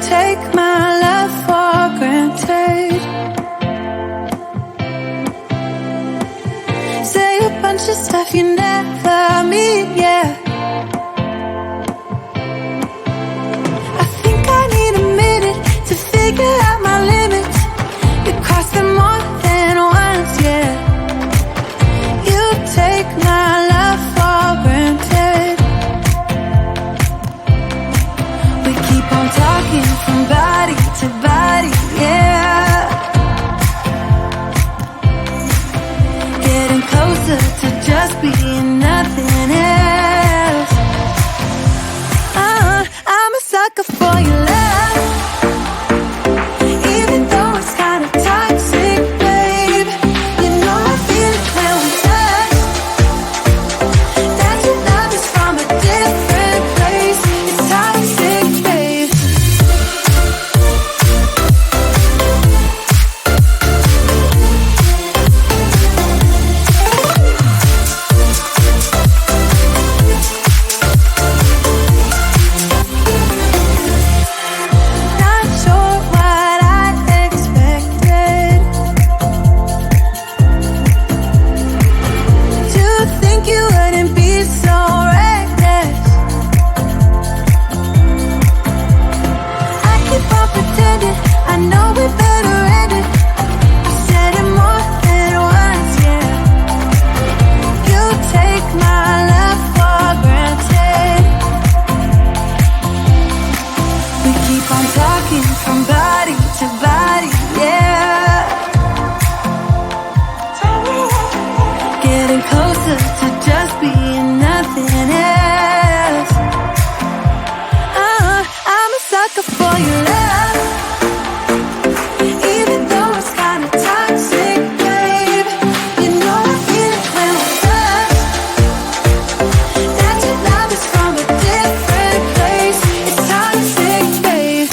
take my love for granted. Say a bunch of stuff you never mean, yeah. I think I need a minute to figure out my limits. You cross them more than once, yeah. You take my love for granted. We keep on talking from body to body, yeah. Getting closer to just being nothing else. I'm a sucker for your love, even though it's kinda toxic, babe. You know I feel it when we touch. That your love is from a different place. It's toxic, babe. Not sure what I expected. To think you wouldn't be so reckless. I keep on pretending I know we better end it. I said it more than once, yeah. You take my love for granted. We keep on talking from body to body, yeah. Getting closer to just being nothing else. I'm a sucker for your love, even though it's kinda toxic, babe. You know I feel it when we touch. That your love is from a different place. It's toxic, babe.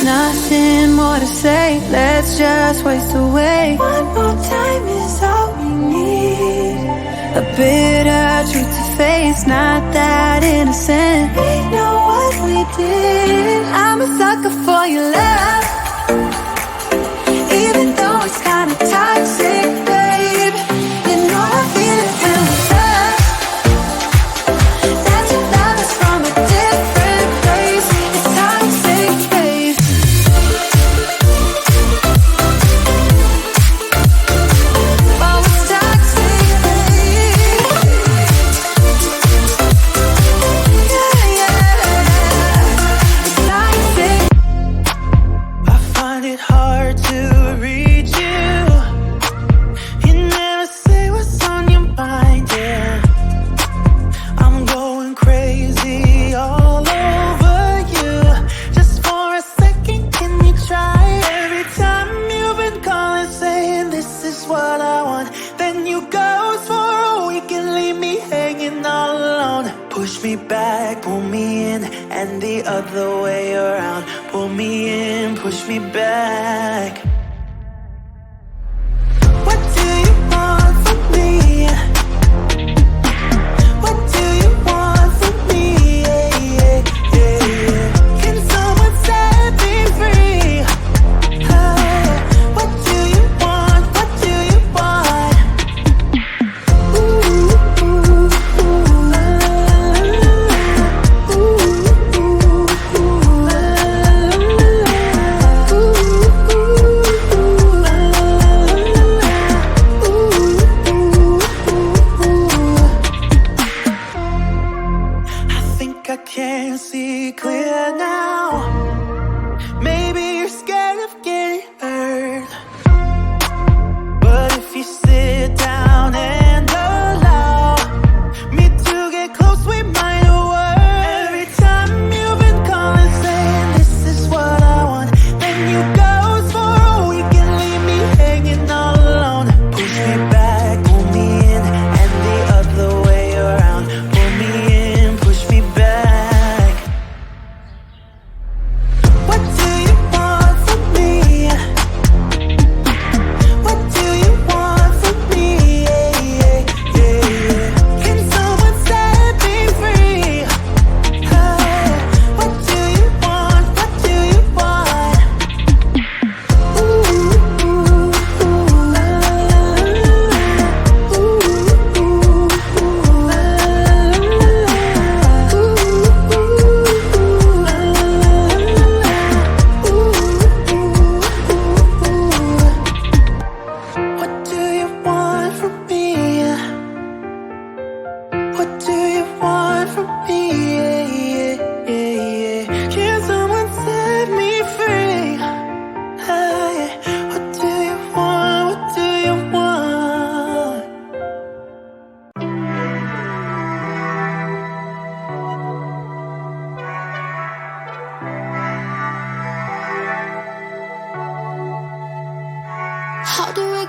Nothing more to say, let's just waste away. One more time is all we need. A bitter truth to face, not that innocent. We know what we did. I'm a sucker for your love, even though it's kinda toxic, babe. You know I feel it when we touch. That your love is from a different place. It's toxic, babe. Oh, it's toxic, babe. Yeah, yeah. It's toxic. I find it hard to read you. You never say what's on your mind, yeah. I'm going crazy all over you. Just for a second, can you try? Every time you've been calling, saying this is what I want, then you ghost for a week and leave me hanging all alone. Push me back, pull me in, and the other way around. Pull me in, push me back. What do you want from me? What do you want from me? Yeah, yeah, yeah. Can someone set me free? What do you want? What do you want? Ooh, ooh, ooh, la, la, la, la. Ooh, ooh, ooh, la, la, la, la. Ooh, ooh.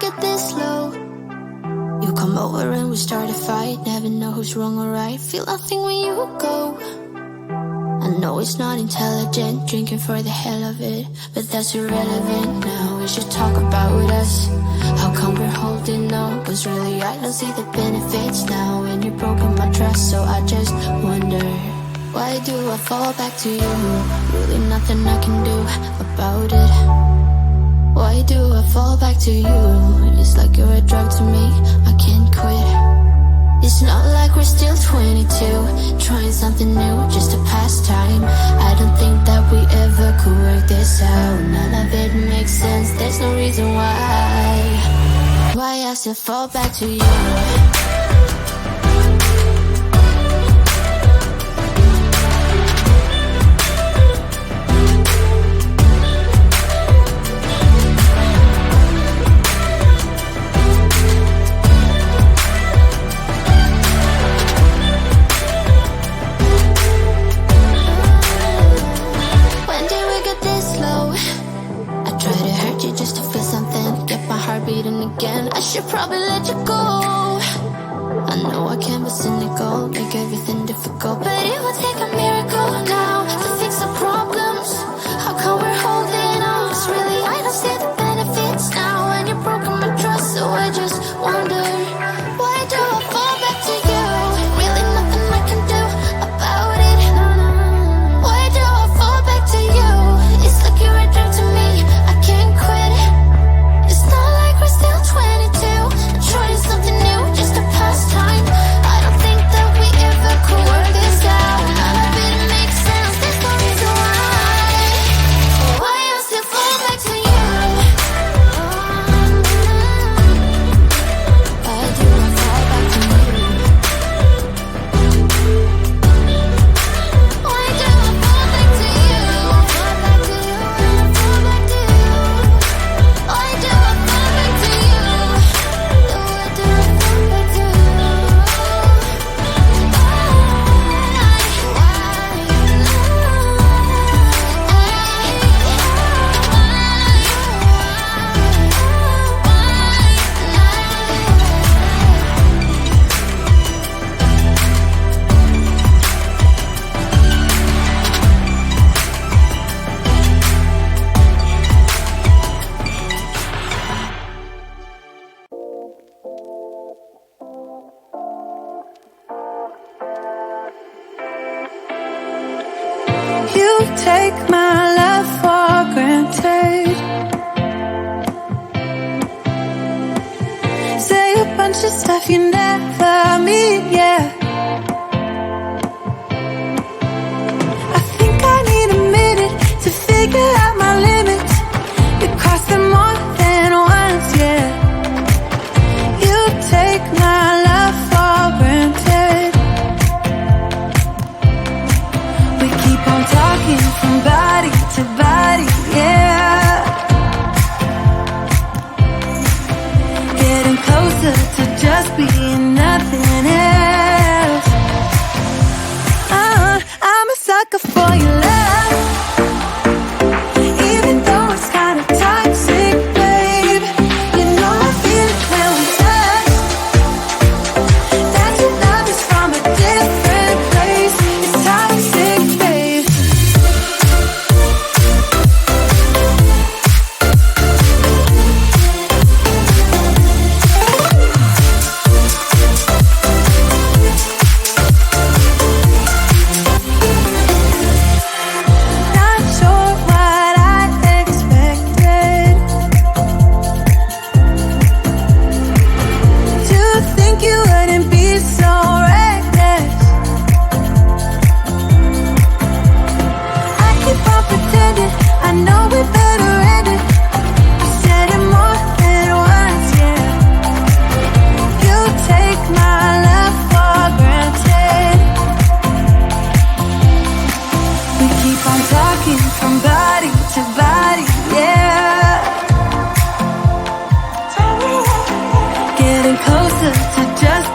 get this low, you come over and we start a fight. Never know who's wrong or right. Feel nothing when you go. I know it's not intelligent, drinking for the hell of it, but that's irrelevant now. We should talk about us. How come we're holding on? Cause really I don't see the benefits now. When you've broken my trust, so I just wonder, why do I fall back to you? Really nothing I can do about it. Why do I fall back to you? It's like you're a drug to me, I can't quit. It's not like we're still 22, trying something new, just to pass time. I don't think that we ever could work this out. None of it makes sense, there's no reason why I still fall back to you. I should probably let you go. I know I can be cynical, make everything difficult, but it would take a miracle now to fix the problems. How come we're holding on? Cause really I don't see the benefits now. And you've broken my trust, so I just wonder, why do I fall back to you? Really nothing I can do about it. Why do I fall back to you? It's like you're a drug to me, I can't quit. It's not like we're still 22, trying something new just to pass time. I don't think that we ever could work this out. None of it makes sense, there's no reason why I still fall back to you. Why do I fall back to you? Why do I fall back to you? Fall back to you, fall back to you. Why do I fall back to you? Why do I fall back to you? You take my love for granted. Say a bunch of stuff you never mean, yeah. I think I need a minute to figure out my limits. You cross them more than once, yeah. You take my love for granted. We keep on talking from body to body, yeah. Getting closer to just being nothing else. I'm a sucker for your love, even though it's kind of toxic, babe. You know I feel it when we touch. That your love is from a different place. It's toxic, babe. Not sure what I expected. To think you wouldn't be so reckless. I keep on pretending I know we better end it. I said it more than once, yeah. You take my love for granted. We keep on talking from body to body, yeah. Getting closer to just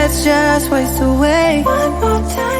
let's just waste away. One more time